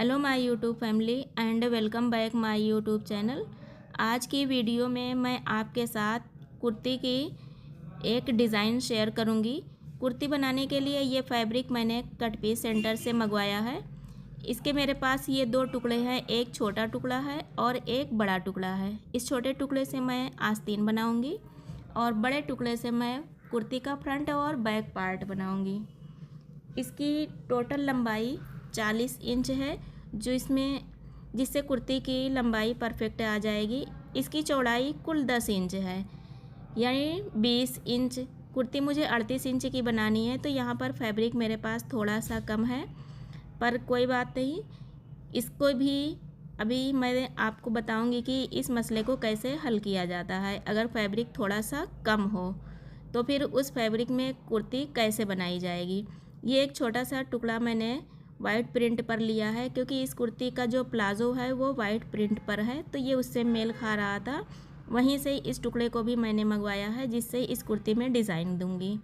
Hello my YouTube family and welcome back my YouTube channel. आज की video में मैं आपके साथ कुर्ती की एक डिज़ाइन शेयर करूंगी। कुर्ती बनाने के लिए ये फैब्रिक मैंने कट पीस सेंटर से मंगवाया है। इसके मेरे पास ये दो टुकड़े हैं, एक छोटा टुकड़ा है और एक बड़ा टुकड़ा है। इस छोटे टुकड़े से मैं आस्तीन बनाऊँगी और बड़े टुकड़े से मैं कुर्ती का फ्रंट और बैक पार्ट बनाऊँगी। इसकी टोटल लंबाई 40 इंच है, जिससे कुर्ती की लंबाई परफेक्ट आ जाएगी। इसकी चौड़ाई कुल 10 इंच है, यानी 20 इंच। कुर्ती मुझे 38 इंच की बनानी है, तो यहाँ पर फैब्रिक मेरे पास थोड़ा सा कम है, पर कोई बात नहीं। इसको भी अभी मैं आपको बताऊंगी कि इस मसले को कैसे हल किया जाता है। अगर फैब्रिक थोड़ा सा कम हो तो फिर उस फैब्रिक में कुर्ती कैसे बनाई जाएगी। ये एक छोटा सा टुकड़ा मैंने वाइट प्रिंट पर लिया है, क्योंकि इस कुर्ती का जो प्लाज़ो है वो वाइट प्रिंट पर है, तो ये उससे मेल खा रहा था। वहीं से इस टुकड़े को भी मैंने मंगवाया है, जिससे इस कुर्ती में डिज़ाइन दूंगी।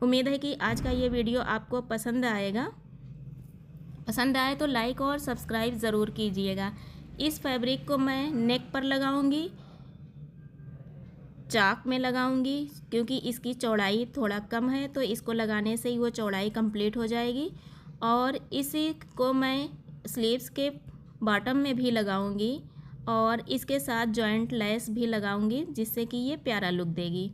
उम्मीद है कि आज का ये वीडियो आपको पसंद आएगा। पसंद आए तो लाइक और सब्सक्राइब ज़रूर कीजिएगा। इस फैब्रिक को मैं नेक पर लगाऊंगी, चाक में लगाऊंगी, क्योंकि इसकी चौड़ाई थोड़ा कम है, तो इसको लगाने से ही वो चौड़ाई कंप्लीट हो जाएगी। और इसी को मैं स्लीव्स के बॉटम में भी लगाऊंगी और इसके साथ जॉइंट लेस भी लगाऊंगी, जिससे कि ये प्यारा लुक देगी।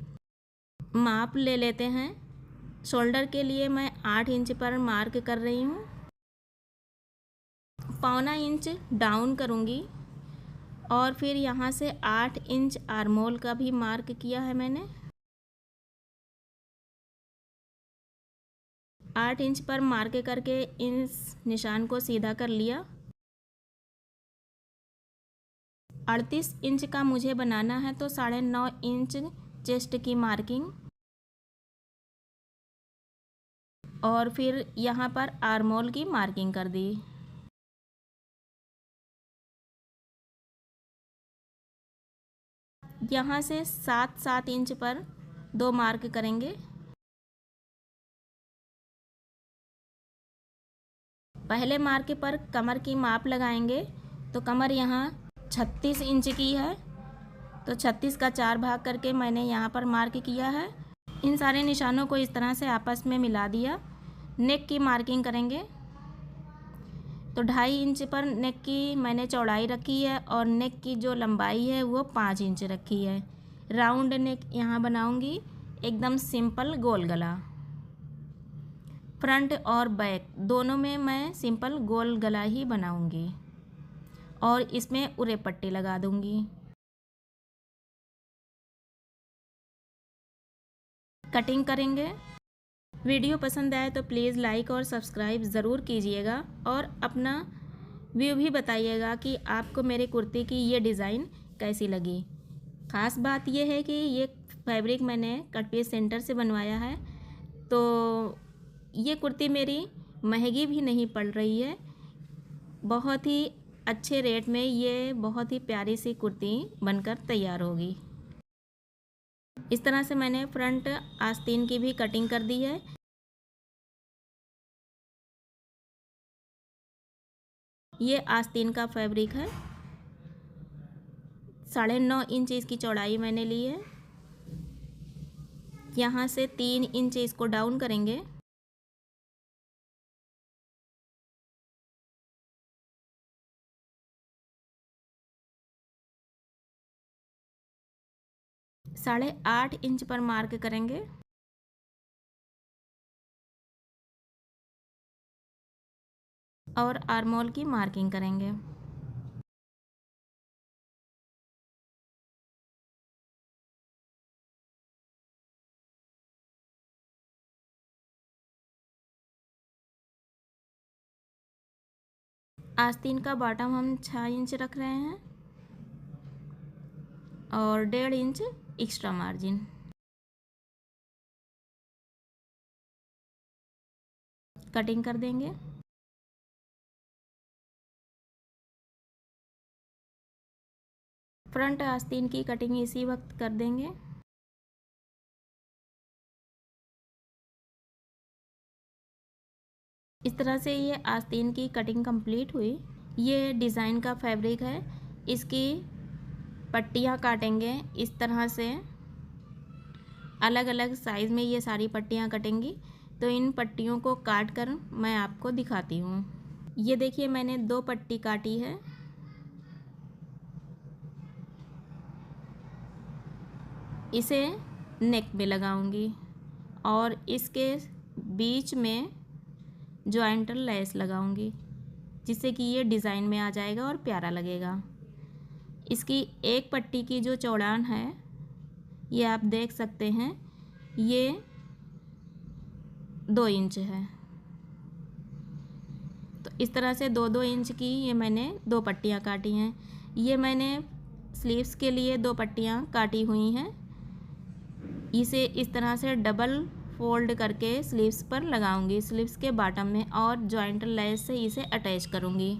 माप ले लेते हैं। शोल्डर के लिए मैं 8 इंच पर मार्क कर रही हूँ। 1.25 इंच डाउन करूँगी और फिर यहाँ से 8 इंच आर्मोल का भी मार्क किया है मैंने। 8 इंच पर मार्क करके इस निशान को सीधा कर लिया। 38 इंच का मुझे बनाना है, तो 9.5 इंच चेस्ट की मार्किंग और फिर यहाँ पर आर्मोल की मार्किंग कर दी। यहाँ से 7 इंच पर 2 मार्क करेंगे। पहले मार्क पर कमर की माप लगाएंगे, तो कमर यहाँ 36 इंच की है, तो 36 का 4 भाग करके मैंने यहाँ पर मार्क किया है। इन सारे निशानों को इस तरह से आपस में मिला दिया। नेक की मार्किंग करेंगे, तो 2.5 इंच पर नेक की मैंने चौड़ाई रखी है और नेक की जो लंबाई है वो 5 इंच रखी है। राउंड नेक यहाँ बनाऊंगी, एकदम सिंपल गोल गला। फ्रंट और बैक दोनों में मैं सिंपल गोल गला ही बनाऊंगी और इसमें उरे पट्टी लगा दूंगी। कटिंग करेंगे। वीडियो पसंद आए तो प्लीज़ लाइक और सब्सक्राइब ज़रूर कीजिएगा और अपना व्यू भी बताइएगा कि आपको मेरे कुर्ती की ये डिज़ाइन कैसी लगी। ख़ास बात यह है कि ये फैब्रिक मैंने कट पीस सेंटर से बनवाया है, तो ये कुर्ती मेरी महंगी भी नहीं पड़ रही है। बहुत ही अच्छे रेट में ये बहुत ही प्यारी सी कुर्ती बनकर तैयार होगी। इस तरह से मैंने फ्रंट आस्तीन की भी कटिंग कर दी है। ये आस्तीन का फैब्रिक है। 9.5 इंच इसकी चौड़ाई मैंने ली है। यहाँ से 3 इंच इसको डाउन करेंगे। साढ़े 8 इंच पर मार्क करेंगे और आर्मोल की मार्किंग करेंगे। आस्तीन का बॉटम हम 6 इंच रख रहे हैं और 1.5 इंच एक्स्ट्रा मार्जिन। कटिंग कर देंगे। फ्रंट आस्तीन की कटिंग इसी वक्त कर देंगे। इस तरह से ये आस्तीन की कटिंग कंप्लीट हुई। ये डिज़ाइन का फैब्रिक है, इसकी पट्टियाँ काटेंगे इस तरह से, अलग अलग साइज़ में ये सारी पट्टियाँ कटेंगी। तो इन पट्टियों को काट कर मैं आपको दिखाती हूँ। ये देखिए मैंने 2 पट्टी काटी है। इसे नेक में लगाऊंगी और इसके बीच में जॉइंटर लेस लगाऊंगी, जिससे कि ये डिज़ाइन में आ जाएगा और प्यारा लगेगा। इसकी एक पट्टी की जो चौड़ान है ये आप देख सकते हैं, ये 2 इंच है। तो इस तरह से 2-2 इंच की ये मैंने 2 पट्टियाँ काटी हैं। ये मैंने स्लीव्स के लिए 2 पट्टियाँ काटी हुई हैं। इसे इस तरह से डबल फोल्ड करके स्लीव्स पर लगाऊंगी, स्लीव्स के बॉटम में, और जॉइंट लेस से इसे अटैच करूंगी।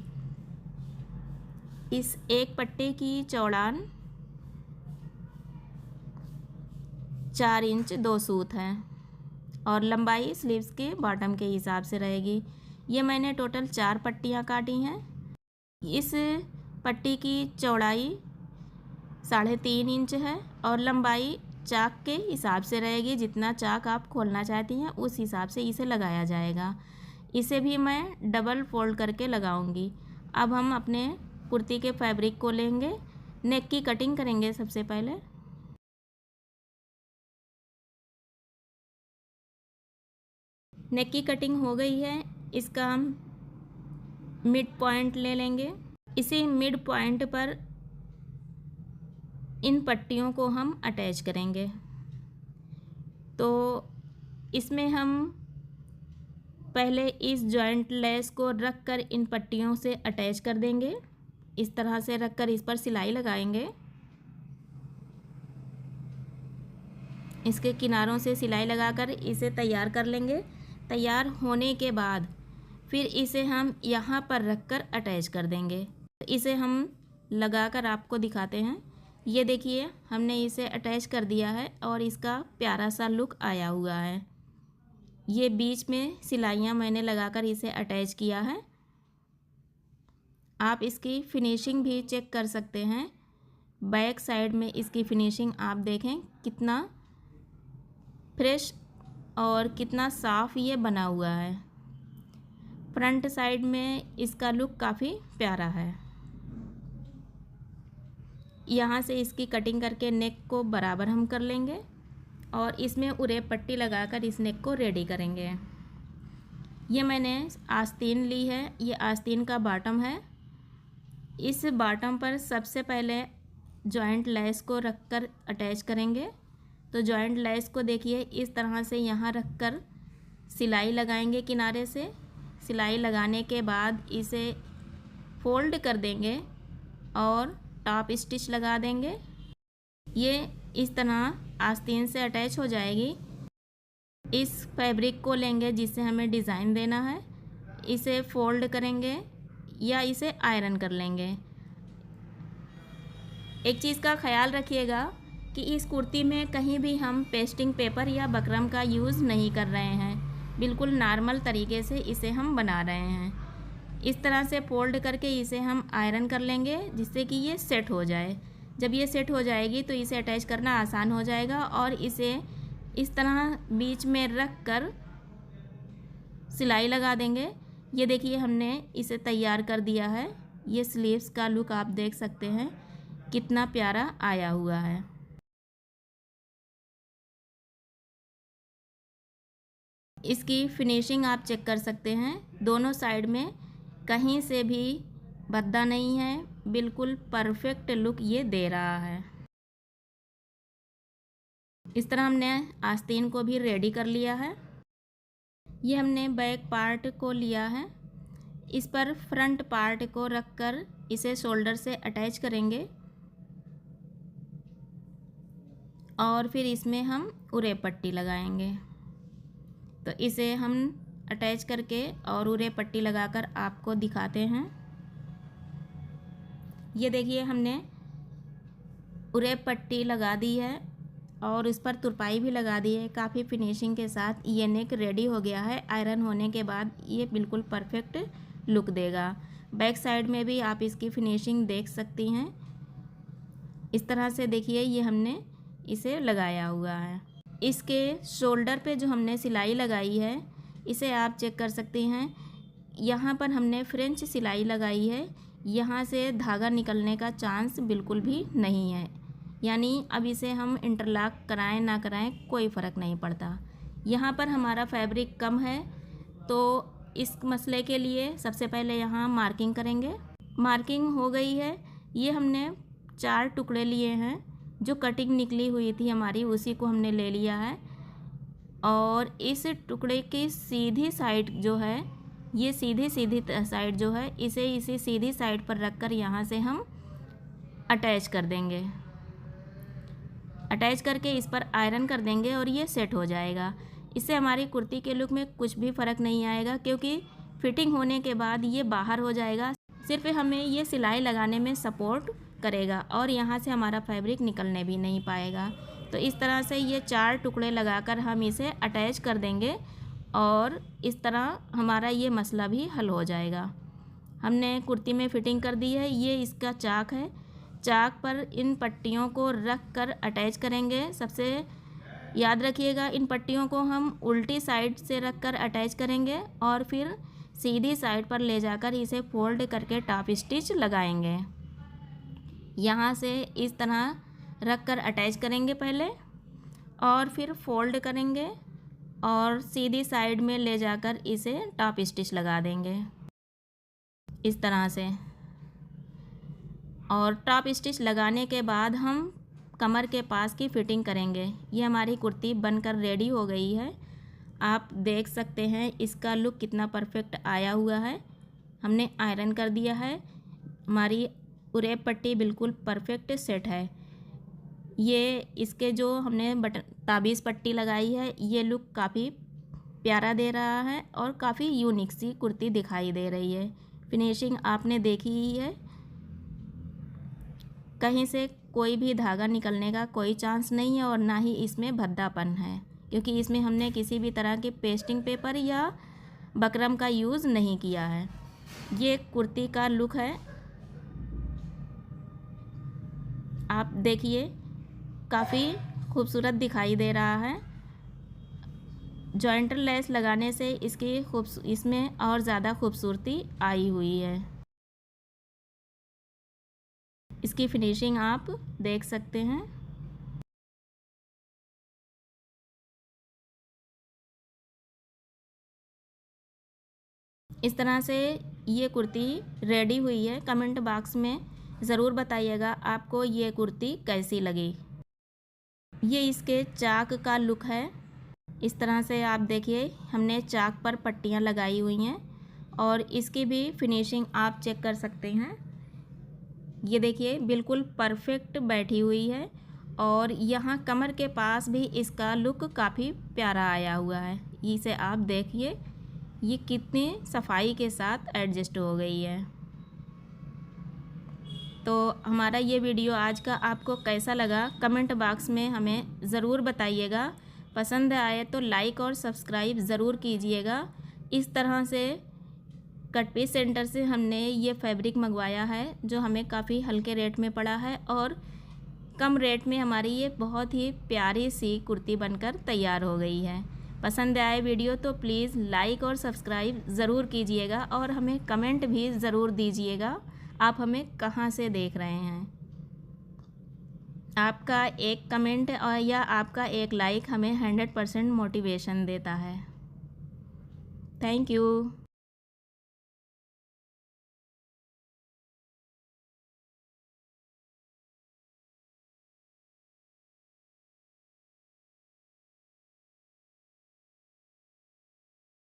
इस एक पट्टी की चौड़ान 4 इंच 2 सूत है और लंबाई स्लीव्स के बॉटम के हिसाब से रहेगी। ये मैंने टोटल 4 पट्टियाँ काटी हैं। इस पट्टी की चौड़ाई 3.5 इंच है और लंबाई चाक के हिसाब से रहेगी। जितना चाक आप खोलना चाहती हैं उस हिसाब से इसे लगाया जाएगा। इसे भी मैं डबल फोल्ड करके लगाऊंगी। अब हम अपने कुर्ती के फैब्रिक को लेंगे, नेक की कटिंग करेंगे सबसे पहले। नेक की कटिंग हो गई है। इसका हम मिड पॉइंट ले लेंगे। इसी मिड पॉइंट पर इन पट्टियों को हम अटैच करेंगे। तो इसमें हम पहले इस जॉइंट लेस को रखकर इन पट्टियों से अटैच कर देंगे। इस तरह से रखकर इस पर सिलाई लगाएंगे। इसके किनारों से सिलाई लगाकर इसे तैयार कर लेंगे। तैयार होने के बाद फिर इसे हम यहाँ पर रखकर अटैच कर देंगे। इसे हम लगाकर आपको दिखाते हैं। ये देखिए हमने इसे अटैच कर दिया है और इसका प्यारा सा लुक आया हुआ है। ये बीच में सिलाइयाँ मैंने लगाकर इसे अटैच किया है। आप इसकी फिनिशिंग भी चेक कर सकते हैं। बैक साइड में इसकी फिनिशिंग आप देखें कितना फ्रेश और कितना साफ़ ये बना हुआ है। फ्रंट साइड में इसका लुक काफ़ी प्यारा है। यहाँ से इसकी कटिंग करके नेक को बराबर हम कर लेंगे और इसमें उरेप पट्टी लगाकर इस नेक को रेडी करेंगे। ये मैंने आस्तीन ली है। ये आस्तीन का बॉटम है। इस बॉटम पर सबसे पहले जॉइंट लेस को रखकर अटैच करेंगे। तो जॉइंट लेस को देखिए इस तरह से यहाँ रखकर सिलाई लगाएंगे किनारे से। सिलाई लगाने के बाद इसे फोल्ड कर देंगे और टॉप स्टिच लगा देंगे। ये इस तरह आस्तीन से अटैच हो जाएगी। इस फैब्रिक को लेंगे जिससे हमें डिज़ाइन देना है, इसे फोल्ड करेंगे या इसे आयरन कर लेंगे। एक चीज़ का ख्याल रखिएगा कि इस कुर्ती में कहीं भी हम पेस्टिंग पेपर या बकरम का यूज़ नहीं कर रहे हैं। बिल्कुल नॉर्मल तरीके से इसे हम बना रहे हैं। इस तरह से फोल्ड करके इसे हम आयरन कर लेंगे जिससे कि ये सेट हो जाए। जब ये सेट हो जाएगी तो इसे अटैच करना आसान हो जाएगा और इसे इस तरह बीच में रख कर सिलाई लगा देंगे। ये देखिए हमने इसे तैयार कर दिया है। ये स्लीव्स का लुक आप देख सकते हैं कितना प्यारा आया हुआ है। इसकी फिनिशिंग आप चेक कर सकते हैं। दोनों साइड में कहीं से भी भद्दा नहीं है। बिल्कुल परफेक्ट लुक ये दे रहा है। इस तरह हमने आस्तीन को भी रेडी कर लिया है। ये हमने बैक पार्ट को लिया है। इस पर फ्रंट पार्ट को रखकर इसे शोल्डर से अटैच करेंगे और फिर इसमें हम उरे पट्टी लगाएंगे। तो इसे हम अटैच करके और उरे पट्टी लगाकर आपको दिखाते हैं। ये देखिए हमने उरे पट्टी लगा दी है और इस पर तुरपाई भी लगा दी है। काफ़ी फिनिशिंग के साथ ये नेक रेडी हो गया है। आयरन होने के बाद ये बिल्कुल परफेक्ट लुक देगा। बैक साइड में भी आप इसकी फिनिशिंग देख सकती हैं। इस तरह से देखिए ये हमने इसे लगाया हुआ है। इसके शोल्डर पे जो हमने सिलाई लगाई है इसे आप चेक कर सकती हैं। यहाँ पर हमने फ्रेंच सिलाई लगाई है। यहाँ से धागा निकलने का चांस बिल्कुल भी नहीं है, यानी अब इसे हम इंटरलॉक कराएं ना कराएं कोई फ़र्क नहीं पड़ता। यहाँ पर हमारा फैब्रिक कम है तो इस मसले के लिए सबसे पहले यहाँ मार्किंग करेंगे। मार्किंग हो गई है। ये हमने 4 टुकड़े लिए हैं। जो कटिंग निकली हुई थी हमारी उसी को हमने ले लिया है और इस टुकड़े की सीधी साइड जो है, ये सीधी साइड जो है, इसे इसी सीधी साइड पर रखकर यहाँ से हम अटैच कर देंगे। अटैच करके इस पर आयरन कर देंगे और ये सेट हो जाएगा। इससे हमारी कुर्ती के लुक में कुछ भी फ़र्क नहीं आएगा, क्योंकि फिटिंग होने के बाद ये बाहर हो जाएगा। सिर्फ हमें ये सिलाई लगाने में सपोर्ट करेगा और यहाँ से हमारा फैब्रिक निकलने भी नहीं पाएगा। तो इस तरह से ये 4 टुकड़े लगाकर हम इसे अटैच कर देंगे और इस तरह हमारा ये मसला भी हल हो जाएगा। हमने कुर्ती में फ़िटिंग कर दी है। ये इसका चाक है। चाक पर इन पट्टियों को रख कर अटैच करेंगे। सबसे याद रखिएगा, इन पट्टियों को हम उल्टी साइड से रख कर अटैच करेंगे और फिर सीधी साइड पर ले जाकर इसे फोल्ड करके टॉप स्टिच लगाएंगे। यहाँ से इस तरह रख कर अटैच करेंगे पहले और फिर फोल्ड करेंगे और सीधी साइड में ले जाकर इसे टॉप स्टिच लगा देंगे इस तरह से। और टॉप स्टिच लगाने के बाद हम कमर के पास की फ़िटिंग करेंगे। ये हमारी कुर्ती बनकर रेडी हो गई है। आप देख सकते हैं इसका लुक कितना परफेक्ट आया हुआ है। हमने आयरन कर दिया है। हमारी उरेब पट्टी बिल्कुल परफेक्ट सेट है। ये इसके जो हमने ताबीज़ पट्टी लगाई है ये लुक काफ़ी प्यारा दे रहा है और काफ़ी यूनिक सी कुर्ती दिखाई दे रही है। फिनिशिंग आपने देखी ही है। कहीं से कोई भी धागा निकलने का कोई चांस नहीं है और ना ही इसमें भद्दापन है, क्योंकि इसमें हमने किसी भी तरह के पेस्टिंग पेपर या बकरम का यूज़ नहीं किया है। ये कुर्ती का लुक है। आप देखिए काफ़ी खूबसूरत दिखाई दे रहा है। जॉइंटर लेस लगाने से इसमें और ज़्यादा खूबसूरती आई हुई है। इसकी फिनिशिंग आप देख सकते हैं। इस तरह से ये कुर्ती रेडी हुई है। कमेंट बॉक्स में ज़रूर बताइएगा आपको ये कुर्ती कैसी लगी। ये इसके चाक का लुक है। इस तरह से आप देखिए हमने चाक पर पट्टियाँ लगाई हुई हैं और इसकी भी फिनिशिंग आप चेक कर सकते हैं। ये देखिए बिल्कुल परफेक्ट बैठी हुई है और यहाँ कमर के पास भी इसका लुक काफ़ी प्यारा आया हुआ है। इसे आप देखिए ये कितनी सफाई के साथ एडजस्ट हो गई है। तो हमारा ये वीडियो आज का आपको कैसा लगा कमेंट बॉक्स में हमें ज़रूर बताइएगा। पसंद आए तो लाइक और सब्सक्राइब ज़रूर कीजिएगा। इस तरह से कट पीस सेंटर से हमने ये फैब्रिक मंगवाया है जो हमें काफ़ी हल्के रेट में पड़ा है और कम रेट में हमारी ये बहुत ही प्यारी सी कुर्ती बनकर तैयार हो गई है। पसंद आए वीडियो तो प्लीज़ लाइक और सब्सक्राइब ज़रूर कीजिएगा और हमें कमेंट भी ज़रूर दीजिएगा आप हमें कहाँ से देख रहे हैं। आपका एक कमेंट और या आपका एक लाइक हमें 100% मोटिवेशन देता है। Thank you.